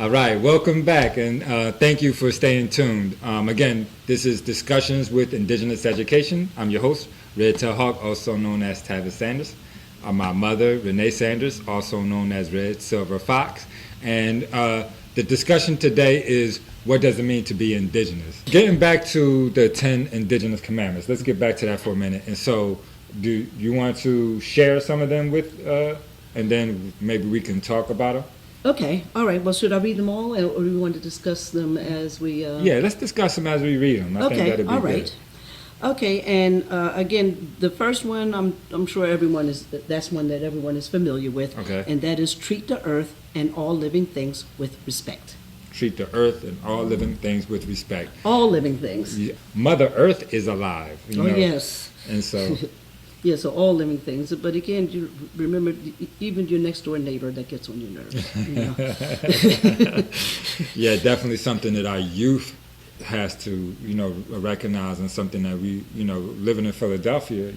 All right, welcome back, and thank you for staying tuned. Again, this is Discussions with Indigenous Education. I'm your host, Red Tail Hawk, also known as Tavis Sanders. My mother, Renee Sanders, also known as Red Silver Fox. And the discussion today is, what does it mean to be indigenous? Getting back to the 10 indigenous commandments, let's get back to that for a minute. And so, do you want to share some of them with, and then maybe we can talk about them? Okay, all right. Well, should I read them all, or do we want to discuss them as we... Yeah, let's discuss them as we read them. I think that'd be all right. good. Okay, and again, the first one, I'm sure that's one that everyone is familiar with. Okay. And that is treat the earth and all living things with respect. Treat the earth and all living things with respect. All living things. Yeah. Mother Earth is alive. You know? Yes. And so... Yeah, so all living things. But again, you remember, even your next door neighbor, that gets on your nerves. You know? Yeah, definitely something that our youth has to, recognize, and something that we, living in Philadelphia,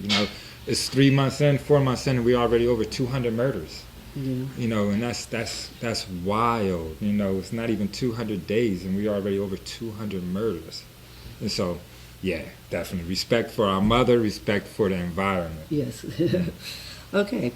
it's 3 months in, 4 months in, and we're already over 200 murders. Yeah. And that's wild. It's not even 200 days, and we're already over 200 murders. And so, yeah, definitely. Respect for our mother, respect for the environment. Yes. Okay.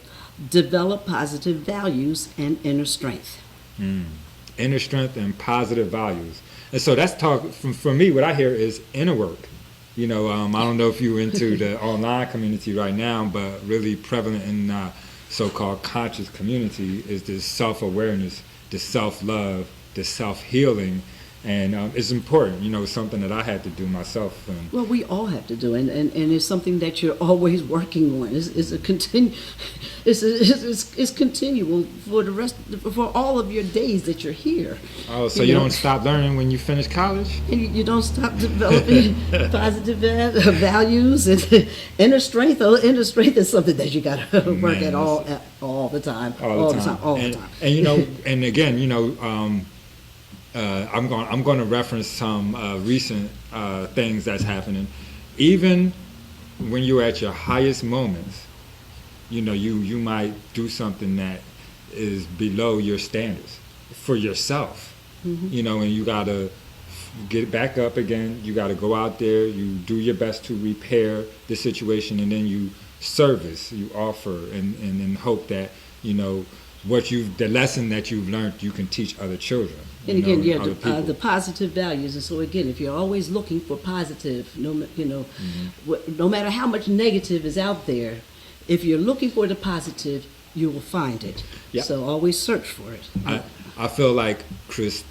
Develop positive values and inner strength. Inner strength and positive values. And so that's talk, for me, what I hear is inner work. I don't know if you're into the online community right now, but really prevalent in so-called conscious community is this self-awareness, this self-love, this self-healing. And it's important, something that I had to do myself. Well, we all have to do, and it's something that you're always working on. It's continual for all of your days that you're here. Oh, so you don't stop learning when you finish college? And you don't stop developing positive values and inner strength. Inner strength is something that you got to work at all the time. All the time. And and again, I'm going to reference some recent things that's happening. Even when you're at your highest moments, you might do something that is below your standards for yourself. And you got to get back up again. You got to go out there. You do your best to repair the situation, and then you service, you offer, and hope that the lesson that you've learned, you can teach other children. And again, the positive values. And so again, if you're always looking for positive, no matter how much negative is out there, if you're looking for the positive, you will find it. Yep. So always search for it. I feel like Chris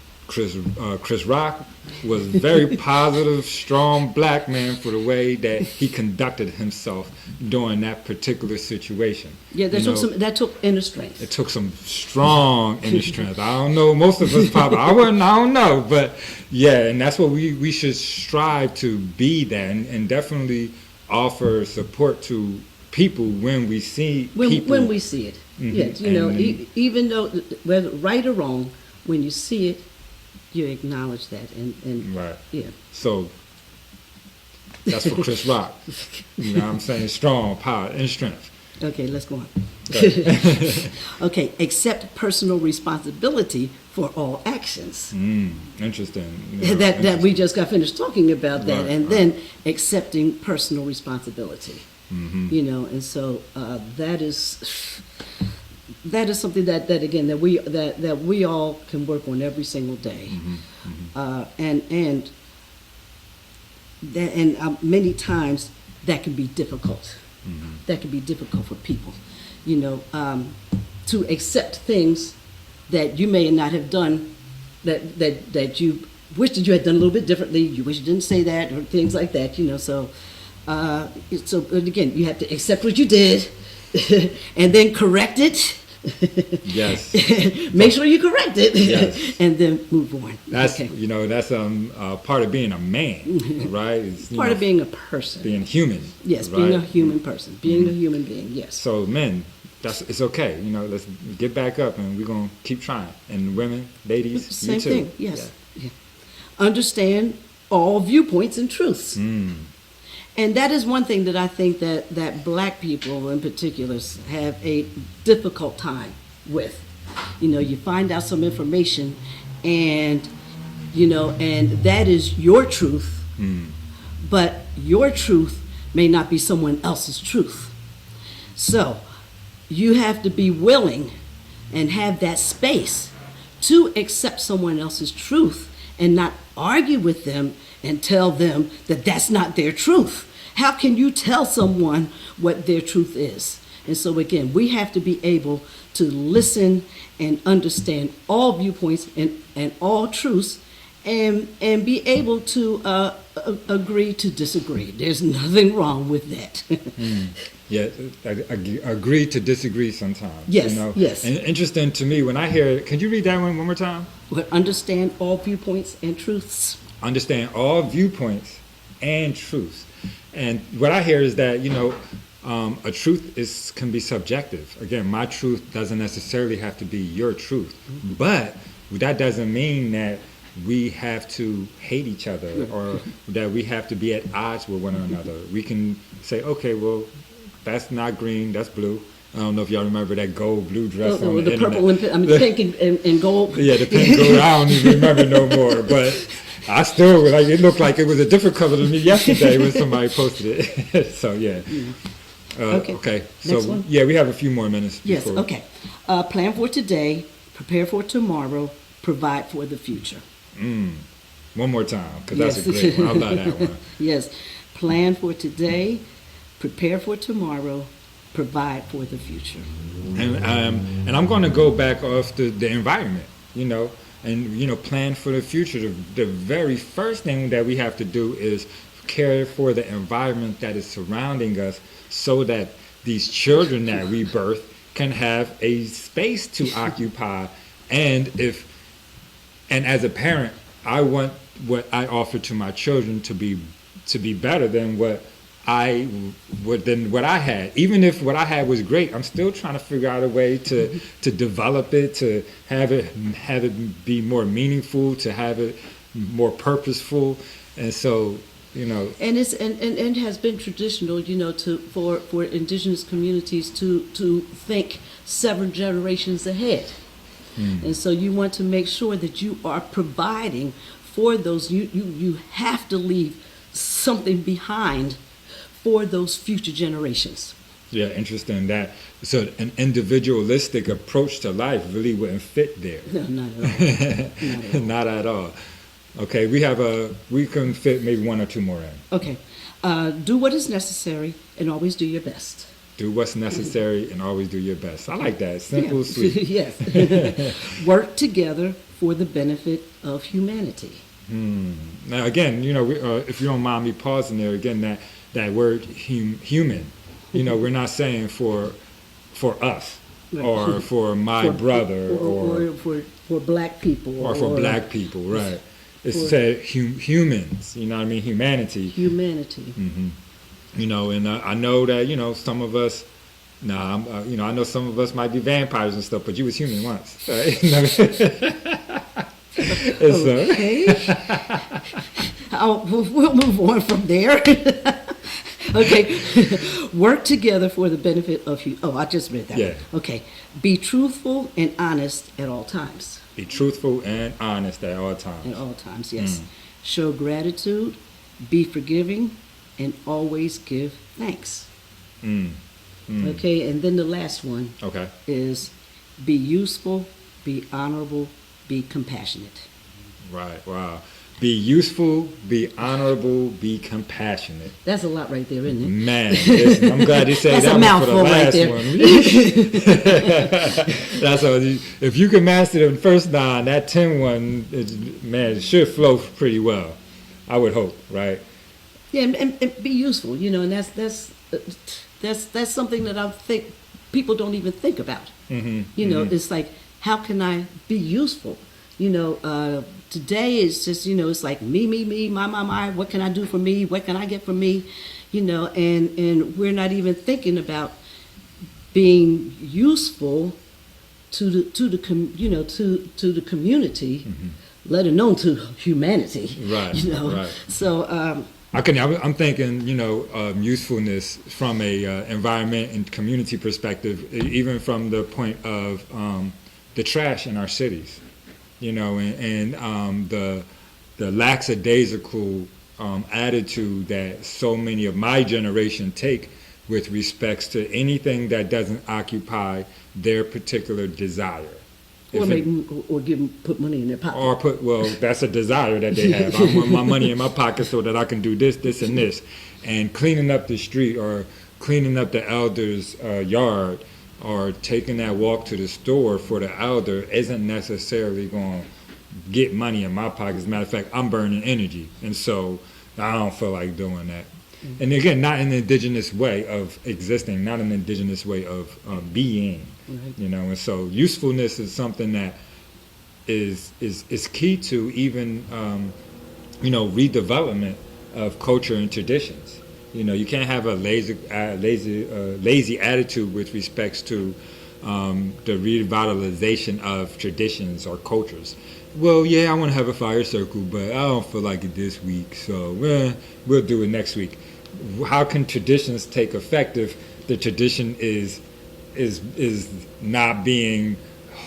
Rock was a very positive, strong black man for the way that he conducted himself during that particular situation. Yeah, that took inner strength. It took some strong inner strength. I don't know, most of us probably, I don't know, but yeah, and that's what we should strive to be that, and definitely offer support to people when we see people. When we see it. Yes, even though, whether right or wrong, when you see it, you acknowledge that, and right. Yeah. So that's for Chris Rock. You know what I'm saying? Strong power and strength. Okay, let's go on. Okay, accept personal responsibility for all actions. Interesting. That we just got finished talking about that, Right, and then accepting personal responsibility. And so that is something that again that we all can work on every single day, and many times that can be difficult. That can be difficult for people, to accept things that you may not have done, that you wish that you had done a little bit differently. You wish you didn't say that, or things like that. So again, you have to accept what you did, and then correct it. Yes. Make sure you correct it, yes. And then move on. That's okay. That's part of being a man, right? It's, part of being a person. Being human. Yes, right? being a human person, being a human being. Yes. So men, it's okay. Let's get back up, and we're gonna keep trying. And women, ladies, same you too. thing. Yes. Yeah. Understand all viewpoints and truths. And that is one thing that I think that black people in particular have a difficult time with. You find out some information and and that is your truth, but your truth may not be someone else's truth. So you have to be willing and have that space to accept someone else's truth and not argue with them and tell them that that's not their truth. How can you tell someone what their truth is? And so again, we have to be able to listen and understand all viewpoints and all truths, and be able to agree to disagree. There's nothing wrong with that. Yeah, agree to disagree sometimes. Yes, yes. And interesting to me when I hear, can you read that one more time? But understand all viewpoints and truths. Understand all viewpoints and truths. And what I hear is that, a truth can be subjective. Again, my truth doesn't necessarily have to be your truth. But that doesn't mean that we have to hate each other or that we have to be at odds with one another. We can say, okay, well, that's not green, that's blue. I don't know if y'all remember that gold, blue dress on the purple and pink and gold. Yeah, the pink gold. I don't even remember no more. But I still, it looked like it was a different color to me yesterday when somebody posted it. So, yeah. Okay. So, next one? Yeah, we have a few more minutes. Yes, okay. Plan for today, prepare for tomorrow, provide for the future. One more time, because that's a great one. I love that one. Yes. Plan for today, prepare for tomorrow, provide for the future. And I'm going to go back off the environment, and plan for the future. The very first thing that we have to do is care for the environment that is surrounding us, so that these children that we birth can have a space to occupy. And as a parent, I want what I offer to my children to be better than what I had. Even if what I had was great, I'm still trying to figure out a way to develop it, to have it be more meaningful, to have it more purposeful. And so, and it's and it has been traditional, for indigenous communities to think several generations ahead. And so you want to make sure that you are providing for those. You have to leave something behind for those future generations. Yeah, interesting that. So an individualistic approach to life really wouldn't fit there. No, not at all. Not at all. Okay, we can fit maybe one or two more in. Okay. Do what is necessary and always do your best. Do what's necessary and always do your best. I like that. Simple, sweet. Yes. Work together for the benefit of humanity. Now, again, if you don't mind me pausing there, again, that word human, we're not saying for us or for my brother or for black people. Or for black people, right. It's said humans, humanity. Humanity. Mm-hmm. And I know that, some of us, I know some of us might be vampires and stuff, but you was human once, right? Okay. We'll move on from there. Okay. Work together for the benefit of I just read that. Yeah. Okay. Be truthful and honest at all times. Be truthful and honest at all times. At all times, yes. Show gratitude, be forgiving, and always give thanks. Okay, and then the last one is be useful, be honorable, be compassionate. Right, wow. Be useful, be honorable, be compassionate. That's a lot right there, isn't it? Man, listen, I'm glad you said that one for the last one. That's all. If you can master the first 9, that 10 one, it should flow pretty well. I would hope, right? Yeah, and be useful, and that's something that I think people don't even think about. It's like, how can I be useful? Today it's just, it's like me, my, what can I do for me? What can I get for me? And we're not even thinking about being useful to the community, let alone to humanity. Right. Right. So I'm thinking, usefulness from a environment and community perspective, even from the point of the trash in our cities. and the lackadaisical attitude that so many of my generation take with respects to anything that doesn't occupy their particular desire. Or If make it- them, or give them, put money in their pocket. or put, well, that's a desire that they have. I want my money in my pocket so that I can do this, this, and this. And cleaning up the street or cleaning up the elder's yard or taking that walk to the store for the elder isn't necessarily going to get money in my pocket. As a matter of fact, I'm burning energy. And so I don't feel like doing that. And again, not an indigenous way of existing, not an indigenous way of being. Right. And so usefulness is something that is key to even redevelopment of culture and traditions. You can't have a lazy attitude with respects to the revitalization of traditions or cultures. Well, yeah, I want to have a fire circle, but I don't feel like it this week, so we'll do it next week. How can traditions take effect if the tradition is not being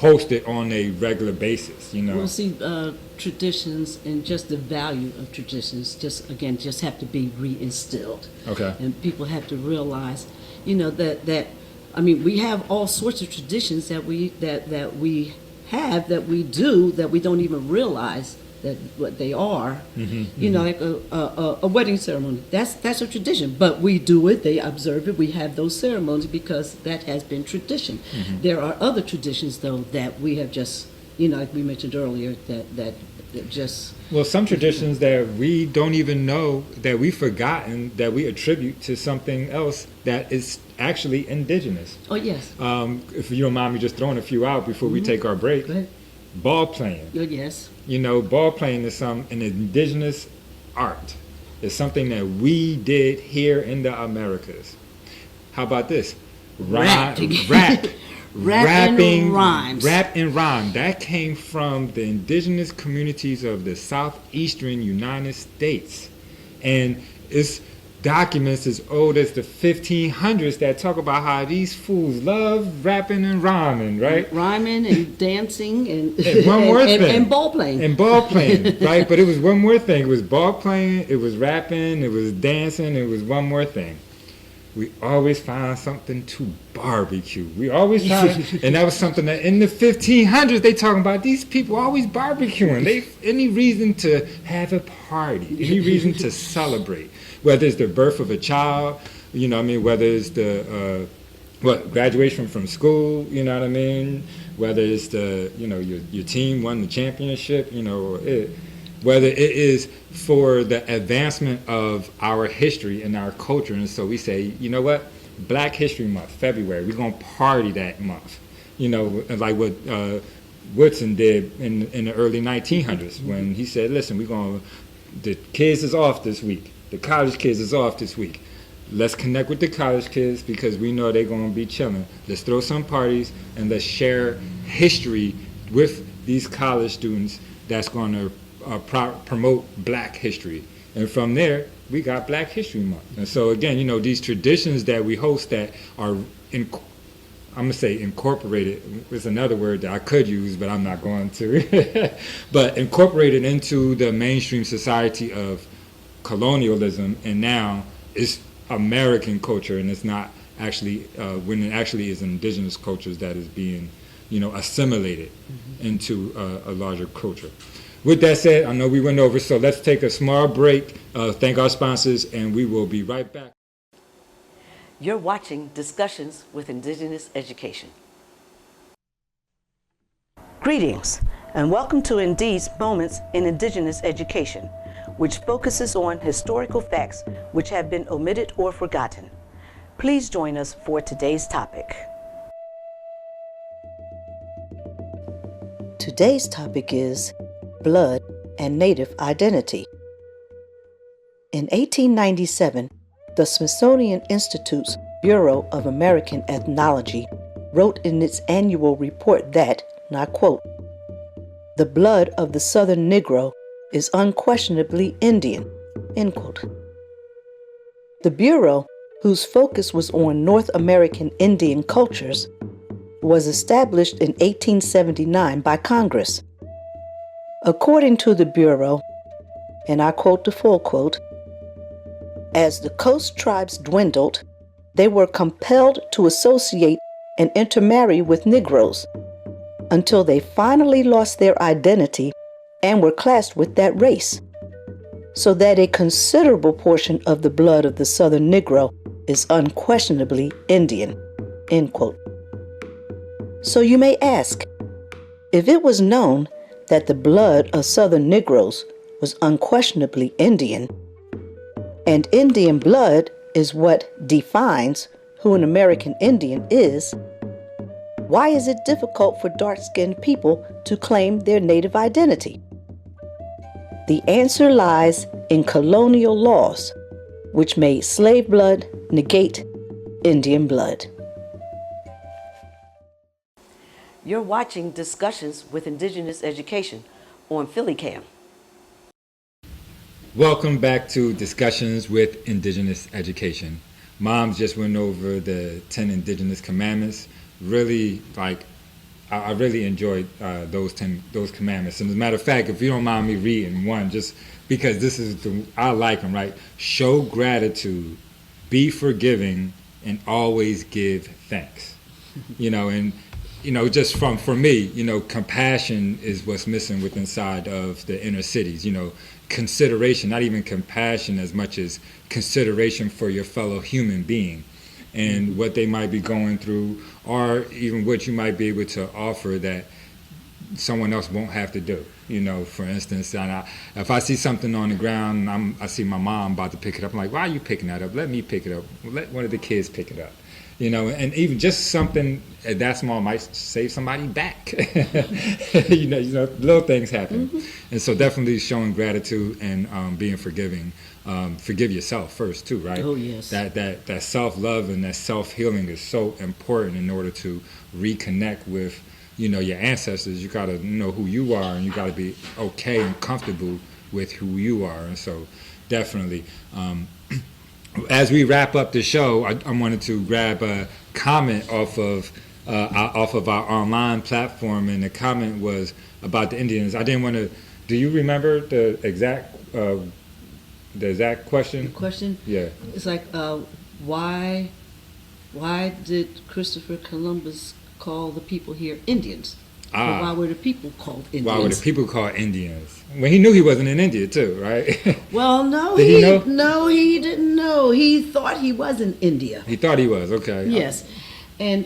hosted on a regular basis? Well, see, traditions and just the value of traditions just have to be reinstilled. Okay. And people have to realize, that I mean, we have all sorts of traditions that we do that we don't even realize that what they are. Like a wedding ceremony. That's a tradition, but we do it. They observe it. We have those ceremonies because that has been tradition. There are other traditions though that we have just, like we mentioned earlier, that just. Well, some traditions that we don't even know that we've forgotten that we attribute to something else that is actually indigenous. Oh yes. If you don't mind me just throwing a few out before we take our break. Go ahead. Ball playing. Oh, yes. Ball playing is an indigenous art. It's something that we did here in the Americas. How about this? Rapping. Rapping rhymes. Rap and rhyme. That came from the indigenous communities of the southeastern United States. And it's documents as old as the 1500s that talk about how these fools love rapping and rhyming, right? Rhyming and dancing and one more thing. And ball playing. And ball playing, right? But it was one more thing. It was ball playing, it was rapping, it was dancing, it was one more thing. We always find something to barbecue. We always find, and that was something that in the 1500s they talking about. These people always barbecuing. Any reason to have a party, any reason to celebrate, whether it's the birth of a child, whether it's the graduation from school, whether it's the your team won the championship, whether it is for the advancement of our history and our culture. And so we say, you know what, Black History Month, February, we're going to party that month. Like what Woodson did in the early 1900s when he said, listen, the kids is off this week. The college kids is off this week. Let's connect with the college kids because we know they're going to be chilling. Let's throw some parties and let's share history with these college students that's going to promote Black history. And from there, we got Black History Month. And so again, these traditions that we host that are, I'm going to say incorporated, is another word that I could use, but I'm not going to, but incorporated into the mainstream society of colonialism, and now it's American culture, and it's not actually, when it actually is indigenous cultures that is being, assimilated into a larger culture. With that said, I know we went over, so let's take a small break, thank our sponsors, and we will be right back. You're watching Discussions with Indigenous Education. Greetings, and welcome to Indeed's Moments in Indigenous Education, which focuses on historical facts which have been omitted or forgotten. Please join us for today's topic. Today's topic is blood and Native identity. In 1897, the Smithsonian Institute's Bureau of American Ethnology wrote in its annual report that, and I quote, "The blood of the Southern Negro is unquestionably Indian," end quote. The Bureau, whose focus was on North American Indian cultures, was established in 1879 by Congress. According to the Bureau, and I quote the full quote, as the coast tribes dwindled, they were compelled to associate and intermarry with Negroes until they finally lost their identity and were classed with that race, so that a considerable portion of the blood of the Southern Negro is unquestionably Indian, end quote. So you may ask, if it was known that the blood of Southern Negroes was unquestionably Indian, and Indian blood is what defines who an American Indian is, why is it difficult for dark-skinned people to claim their native identity? The answer lies in colonial laws, which made slave blood negate Indian blood. You're watching Discussions with Indigenous Education on PhillyCam. Welcome back to Discussions with Indigenous Education. Moms just went over the 10 Indigenous Commandments. Really, I really enjoyed those commandments. And as a matter of fact, if you don't mind me reading one, just because I like them, right? Show gratitude, be forgiving, and always give thanks. Just for me, compassion is what's missing inside of the inner cities. Consideration, not even compassion as much as consideration for your fellow human being and what they might be going through, or even what you might be able to offer that someone else won't have to do. For instance, if I see something on the ground, I see my mom about to pick it up, I'm like, why are you picking that up? Let me pick it up. Let one of the kids pick it up. And even just something that small might save somebody back. Little things happen. Mm-hmm. And so definitely showing gratitude and being forgiving. Forgive yourself first too, right? Oh, yes. That self-love and that self-healing is so important in order to reconnect with, your ancestors. You got to know who you are, and you got to be okay and comfortable with who you are. And so definitely, as we wrap up the show, I wanted to grab a comment off of our online platform, and the comment was about the Indians. I didn't want to. Do you remember the exact question? The question? Yeah. It's like, why did Christopher Columbus call the people here Indians? Or why were the people called Indians? Why were the people called Indians? Well, he knew he wasn't in India too, right? Well, no, Did he know? No, he didn't know. He thought he was in India. He thought he was, okay. Yes, and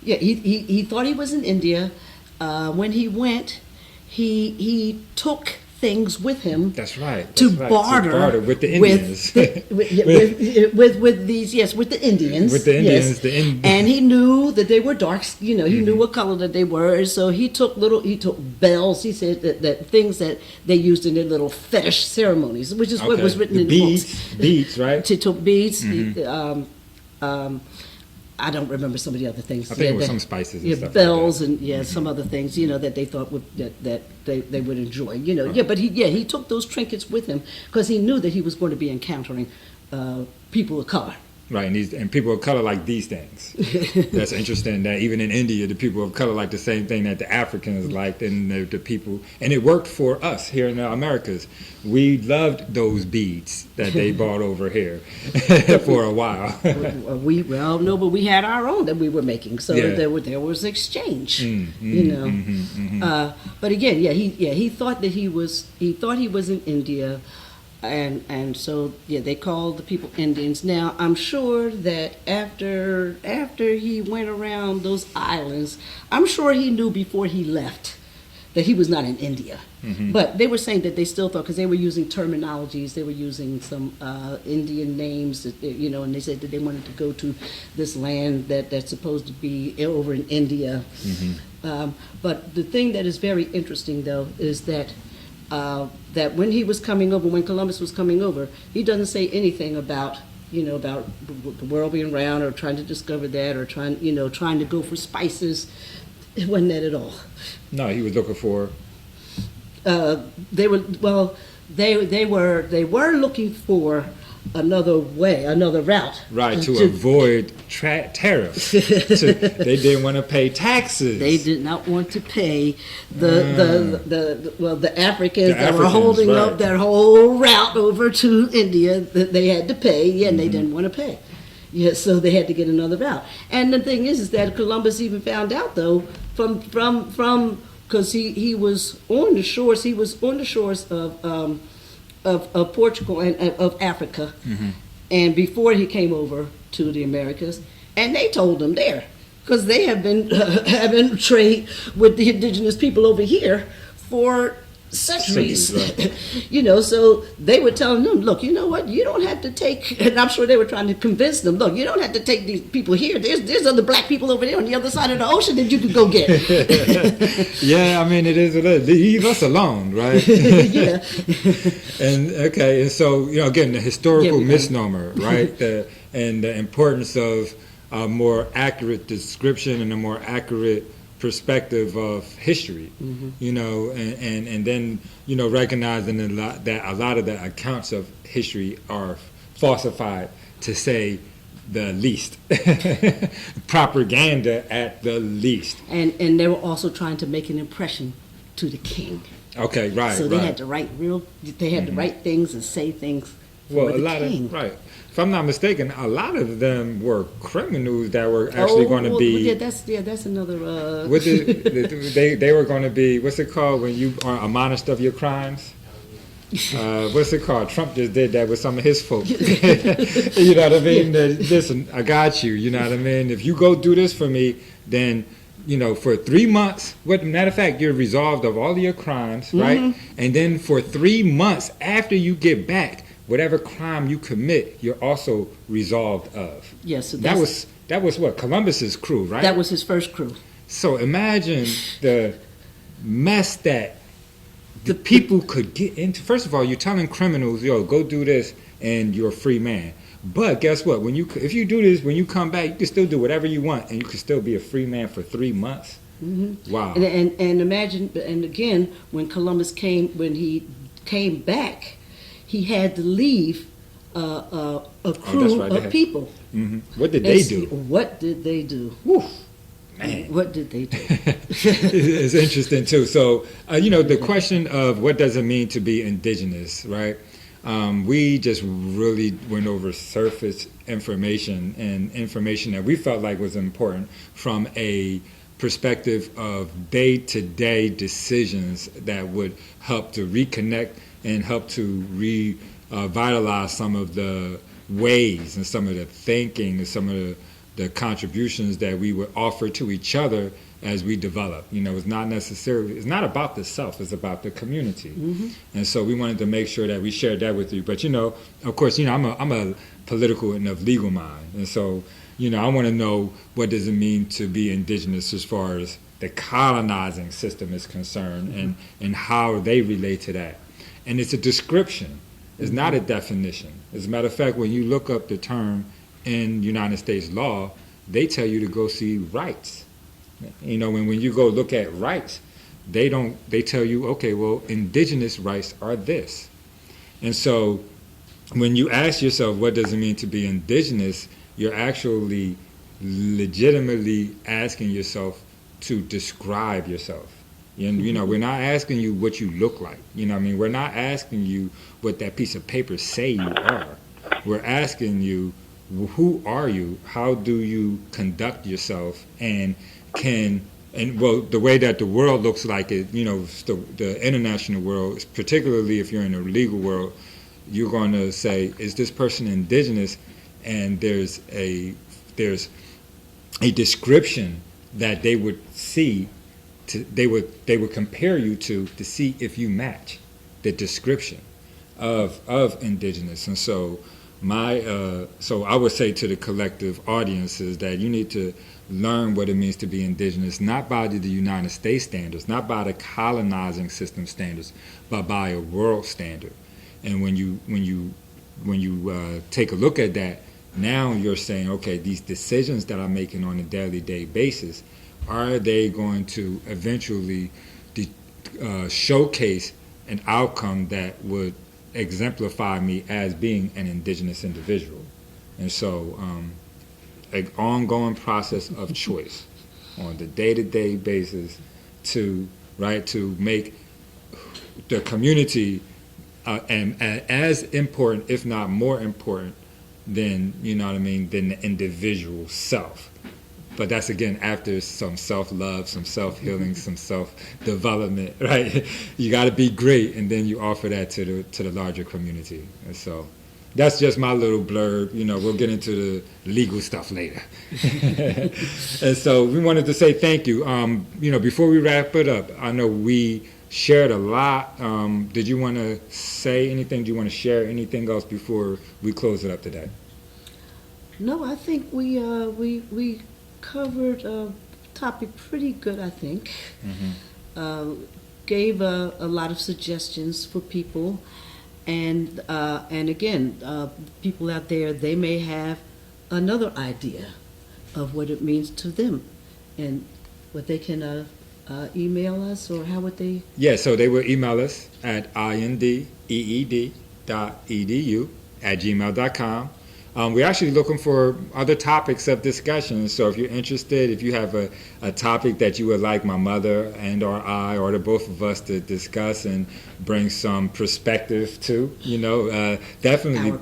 he thought he was in India. When he went, he took things with him. That's right. To barter with the Indians. with the Indians. With the Indians, yes. And he knew that they were dark. He knew what color that they were. And so he took bells. He said that things that they used in their little fetish ceremonies, which is what was written in the books. Beads, right? He took beads. Mm-hmm. I don't remember some of the other things. I think it was some spices and stuff. Bells like that. And Mm-hmm. some other things, that they thought that they would enjoy. Yeah, but he took those trinkets with him because he knew that he was going to be encountering people of color. Right, and people of color like these things. That's interesting that even in India, the people of color like the same thing that the Africans liked, and the people, and it worked for us here in the Americas. We loved those beads that they brought over here for a while. But we had our own that we were making, so there was exchange, But again, he thought that he was in India. And so they called the people Indians. Now I'm sure that after he went around those islands, I'm sure he knew before he left that he was not in India. Mm-hmm. But they were saying that they still thought, because they were using terminologies, they were using some Indian names, and they said that they wanted to go to this land that's supposed to be over in India. Mm-hmm. But the thing that is very interesting, though, is that when he was coming over, when Columbus was coming over, he doesn't say anything about the world being round, or trying to discover that, or trying to go for spices. It wasn't that at all. No, he was looking for. They were looking for another way, another route. Right, to avoid tariffs. They didn't want to pay taxes. They did not want to pay the Africans that were Africans, holding right. up their whole route over to India that they had to pay, and they didn't want to pay. Yeah, so they had to get another route. And the thing is that Columbus even found out though from because he was on the shores. He was on the shores of Portugal and of Africa, and before he came over to the Americas, and they told him there, because they have been having trade with the indigenous people over here for centuries. Right. So they were telling them, look, you know what, you don't have to take, and I'm sure they were trying to convince them, look, you don't have to take these people here. There's other black people over there on the other side of the ocean that you could go get. Yeah, I mean, it is what it is. Leave us alone, right? Yeah. And so, again, the historical misnomer, right? And the importance of a more accurate description and a more accurate perspective of history, and then, recognizing that a lot of the accounts of history are falsified, to say the least. Propaganda at the least. And they were also trying to make an impression to the king. Okay, right. So they had to write to write things and say things for the king. Right. If I'm not mistaken, a lot of them were criminals that were actually going to be. Yeah, that's another. They were going to be. What's it called when you are admonished of your crimes? What's it called? Trump just did that with some of his folks. You know what I mean? Listen, I got you. You know what I mean? If you go do this for me, then for 3 months. Matter of fact, you're resolved of all of your crimes, right? And then for 3 months after you get back, whatever crime you commit, you're also resolved of. Yes, so that was what Columbus's crew, right? That was his first crew. So imagine the mess that the people could get into. First of all, you're telling criminals, yo, go do this, and you're a free man. But guess what? If you do this, when you come back, you can still do whatever you want, and you can still be a free man for 3 months. Wow. And imagine, and again, when he came back, he had to leave a crew of people. What did they do? What did they do? Whew. Man. What did they do? It's interesting too. So, the question of what does it mean to be indigenous, right? We just really went over surface information and information that we felt like was important from a perspective of day-to-day decisions that would help to reconnect and help to revitalize some of the ways and some of the thinking and some of the contributions that we would offer to each other as we develop. It's not about the self, it's about the community. And so we wanted to make sure that we shared that with you. But of course, I'm a political and of legal mind. And so, I want to know, what does it mean to be indigenous as far as the colonizing system is concerned, and how they relate to that. And it's a description. It's not a definition. As a matter of fact, when you look up the term in United States law, they tell you to go see rights. When you go look at rights, they tell you, okay, well, indigenous rights are this. And so when you ask yourself, what does it mean to be indigenous, you're actually legitimately asking yourself to describe yourself. We're not asking you what you look like. We're not asking you what that piece of paper say you are. We're asking you, who are you? How do you conduct yourself? And the way that the world looks like it, the international world, particularly if you're in the legal world, you're going to say, is this person indigenous? And there's a description that they would see. They would compare you to see if you match the description of indigenous. And so so I would say to the collective audiences that you need to learn what it means to be indigenous, not by the United States standards, not by the colonizing system standards, but by a world standard. And when you take a look at that, now you're saying, okay, these decisions that I'm making on a daily basis, are they going to eventually showcase an outcome that would exemplify me as being an indigenous individual. And so, an ongoing process of choice on the day-to-day basis to make the community and as important, if not more important, than than the individual self. But that's again after some self-love, some self-healing, some self-development, right? You got to be great, and then you offer that to the larger community. And so that's just my little blurb. We'll get into the legal stuff later. And so we wanted to say thank you. Before we wrap it up, I know we shared a lot. Did you want to say anything? Do you want to share anything else before we close it up today? No, I think we covered a topic pretty good, I think. Gave a lot of suggestions for people, and again, people out there, they may have another idea of what it means to them, and what they can email us, or how would they? Yeah, so they will email us at indeed.edu@gmail.com. We're actually looking for other topics of discussion. So if you're interested, if you have a topic that you would like my mother and or I or the both of us to discuss and bring some perspective to, definitely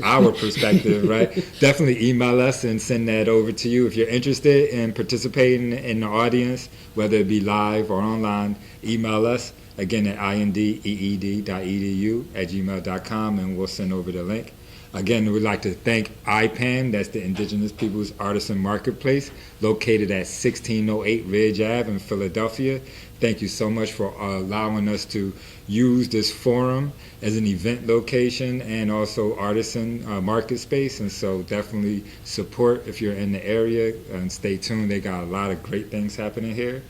our perspective, right? Definitely email us and send that over to you. If you're interested in participating in the audience, whether it be live or online, email us again at indeed.edu@gmail.com, and we'll send over the link. Again, we'd like to thank IPAM, that's the Indigenous Peoples Artisan Marketplace, located at 1608 Ridge Ave in Philadelphia. Thank you so much for allowing us to use this forum as an event location and also artisan market space. And so definitely support if you're in the area, and stay tuned. They got a lot of great things happening here.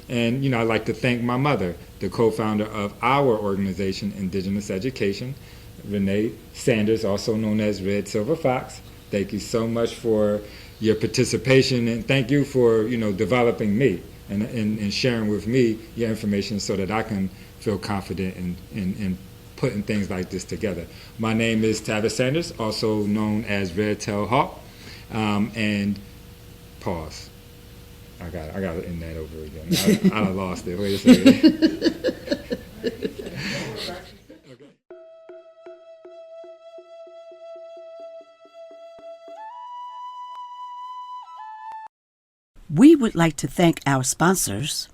And, I'd like to thank my mother, the co-founder of our organization, Indigenous Education, Renee Sanders, also known as Red Silver Fox. Thank you so much for your participation, and thank you for developing me and sharing with me your information so that I can feel confident in putting things like this together. My name is Tavis Sanders, also known as Red Tail Hawk, and pause. I got to end that over again. I lost it. Wait a second. We would like to thank our sponsors: